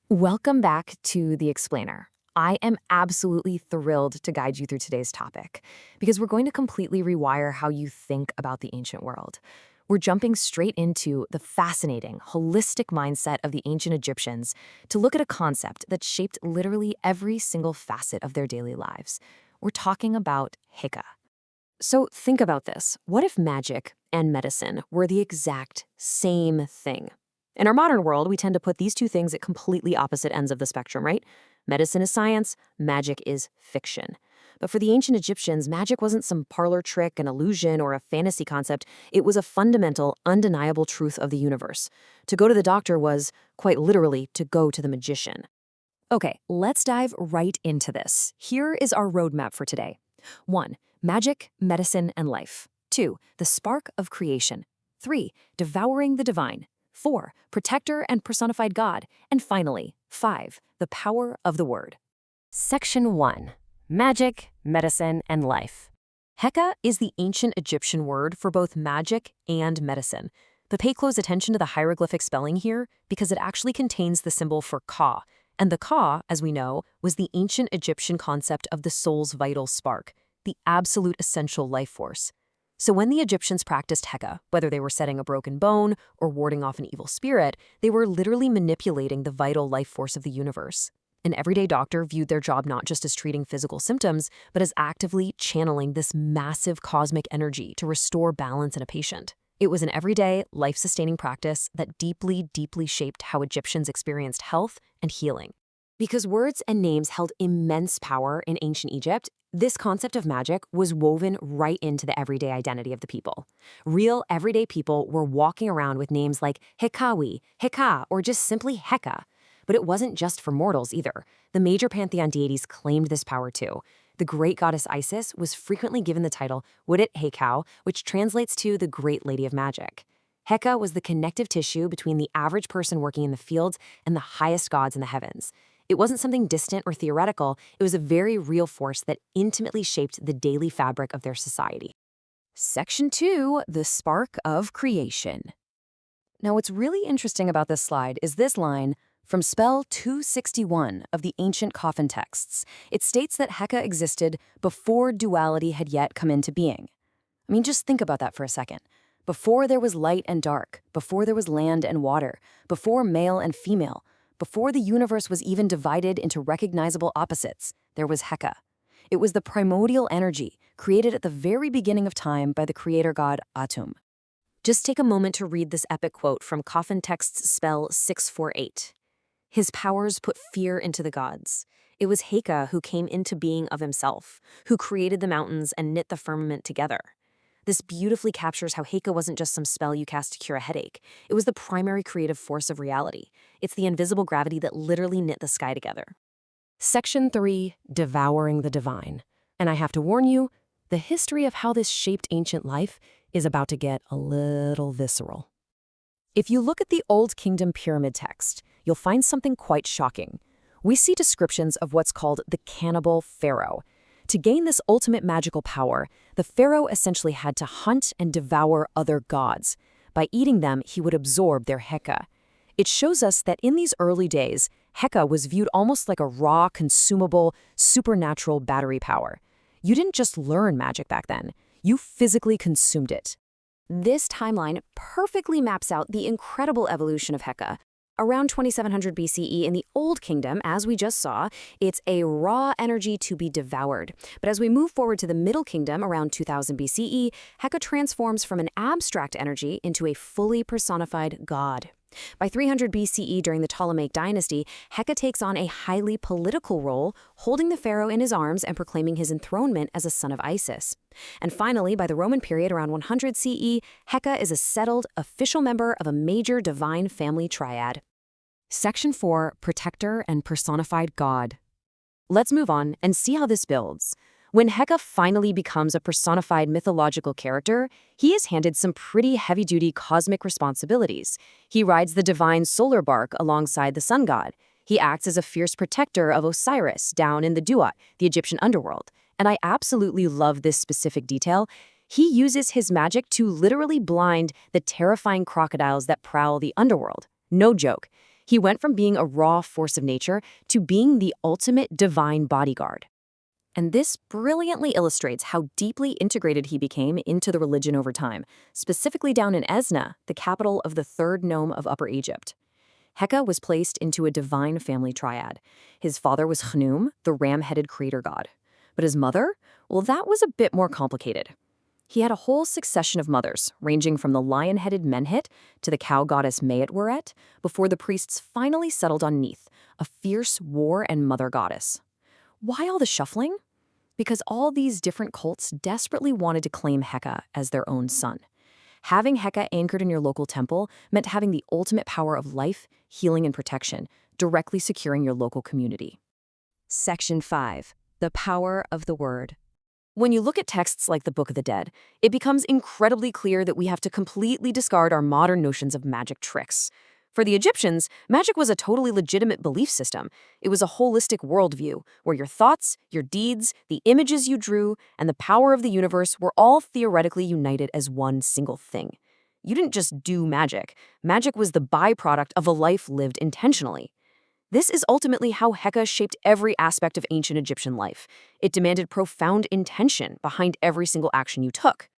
Welcome back to The Explainer. I am absolutely thrilled to guide you through today's topic because we're going to completely rewire how you think about the ancient world. We're jumping straight into the fascinating, holistic mindset of the ancient Egyptians to look at a concept that shaped literally every single facet of their daily lives. We're talking about Heka. So think about this. What if magic and medicine were the exact same thing? In our modern world, we tend to put these two things at completely opposite ends of the spectrum, right? Medicine is science, magic is fiction. But for the ancient Egyptians, magic wasn't some parlor trick, an illusion, or a fantasy concept. It was a fundamental, undeniable truth of the universe. To go to the doctor was, quite literally, to go to the magician. Okay, let's dive right into this. Here is our roadmap for today. 1. Magic, medicine, and life. 2. The spark of creation. 3. Devouring the divine. 4. Protector and personified God. And finally, 5. The power of the word. Section 1. Magic, medicine, and life. Heka is the ancient Egyptian word for both magic and medicine. But pay close attention to the hieroglyphic spelling here because it actually contains the symbol for Ka. And the Ka, as we know, was the ancient Egyptian concept of the soul's vital spark, the absolute essential life force. So when the Egyptians practiced Heka, whether they were setting a broken bone or warding off an evil spirit, they were literally manipulating the vital life force of the universe. An everyday doctor viewed their job not just as treating physical symptoms, but as actively channeling this massive cosmic energy to restore balance in a patient. It was an everyday, life-sustaining practice that deeply, deeply shaped how Egyptians experienced health and healing. Because words and names held immense power in ancient Egypt, this concept of magic was woven right into the everyday identity of the people. Real, everyday people were walking around with names like Hekawi, Heka, or just simply Heka. But it wasn't just for mortals either. The major pantheon deities claimed this power too. The great goddess Isis was frequently given the title Wudit Hekau, which translates to the Great Lady of Magic. Heka was the connective tissue between the average person working in the fields and the highest gods in the heavens. It wasn't something distant or theoretical, it was a very real force that intimately shaped the daily fabric of their society. Section 2, the spark of creation. Now what's really interesting about this slide is this line, from spell 261 of the ancient coffin texts. It states that Heka existed before duality had yet come into being. I mean, just think about that for a second. Before there was light and dark, before there was land and water, before male and female, before the universe was even divided into recognizable opposites, there was Heka. It was the primordial energy created at the very beginning of time by the creator god Atum. Just take a moment to read this epic quote from coffin texts spell 648. His powers put fear into the gods. It was Heka who came into being of himself, who created the mountains and knit the firmament together. This beautifully captures how Heka wasn't just some spell you cast to cure a headache. It was the primary creative force of reality. It's the invisible gravity that literally knit the sky together. Section 3, Devouring the Divine. And I have to warn you, the history of how this shaped ancient life is about to get a little visceral. If you look at the Old Kingdom pyramid text, you'll find something quite shocking. We see descriptions of what's called the cannibal pharaoh. To gain this ultimate magical power, the pharaoh essentially had to hunt and devour other gods. By eating them, he would absorb their Heka. It shows us that in these early days, Heka was viewed almost like a raw, consumable, supernatural battery power. You didn't just learn magic back then, you physically consumed it. This timeline perfectly maps out the incredible evolution of Heka. Around 2700 BCE in the Old Kingdom, as we just saw, it's a raw energy to be devoured. But as we move forward to the Middle Kingdom, around 2000 BCE, Heka transforms from an abstract energy into a fully personified god. By 300 BCE, during the Ptolemaic dynasty, Heka takes on a highly political role, holding the pharaoh in his arms and proclaiming his enthronement as a son of Isis. And finally, by the Roman period, around 100 CE, Heka is a settled, official member of a major divine family triad. Section 4, Protector and Personified God. Let's move on and see how this builds. When Heka finally becomes a personified mythological character, he is handed some pretty heavy-duty cosmic responsibilities. He rides the divine solar barque alongside the sun god. He acts as a fierce protector of Osiris down in the Duat, the Egyptian underworld. And I absolutely love this specific detail. He uses his magic to literally blind the terrifying crocodiles that prowl the underworld. No joke. He went from being a raw force of nature to being the ultimate divine bodyguard. And this brilliantly illustrates how deeply integrated he became into the religion over time, specifically down in Esna, the capital of the third nome of Upper Egypt. Heka was placed into a divine family triad. His father was Khnum, the ram-headed creator god. But his mother? Well, that was a bit more complicated. He had a whole succession of mothers, ranging from the lion-headed Menhit to the cow goddess Mayet, before the priests finally settled on Neith, a fierce war and mother goddess. Why all the shuffling? Because all these different cults desperately wanted to claim Heka as their own son. Having Heka anchored in your local temple meant having the ultimate power of life, healing, and protection, directly securing your local community. Section 5. The Power of the Word. When you look at texts like the Book of the Dead, it becomes incredibly clear that we have to completely discard our modern notions of magic tricks. For the Egyptians, magic was a totally legitimate belief system. It was a holistic worldview, where your thoughts, your deeds, the images you drew, and the power of the universe were all theoretically united as one single thing. You didn't just do magic. Magic was the byproduct of a life lived intentionally. This is ultimately how Heka shaped every aspect of ancient Egyptian life. It demanded profound intention behind every single action you took.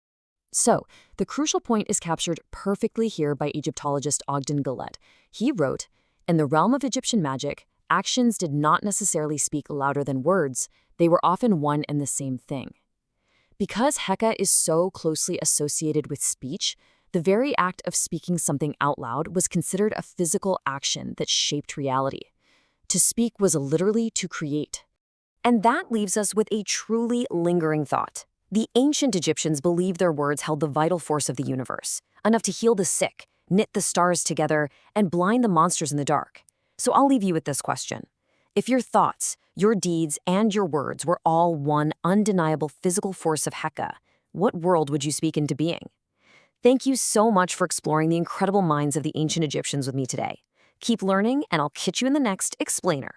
So, the crucial point is captured perfectly here by Egyptologist Ogden Gullett. He wrote, "In the realm of Egyptian magic, actions did not necessarily speak louder than words. They were often one and the same thing." Because Heka is so closely associated with speech, the very act of speaking something out loud was considered a physical action that shaped reality. To speak was literally to create. And that leaves us with a truly lingering thought. The ancient Egyptians believed their words held the vital force of the universe, enough to heal the sick, knit the stars together, and blind the monsters in the dark. So I'll leave you with this question. If your thoughts, your deeds, and your words were all one undeniable physical force of Heka, what world would you speak into being? Thank you so much for exploring the incredible minds of the ancient Egyptians with me today. Keep learning, and I'll catch you in the next explainer.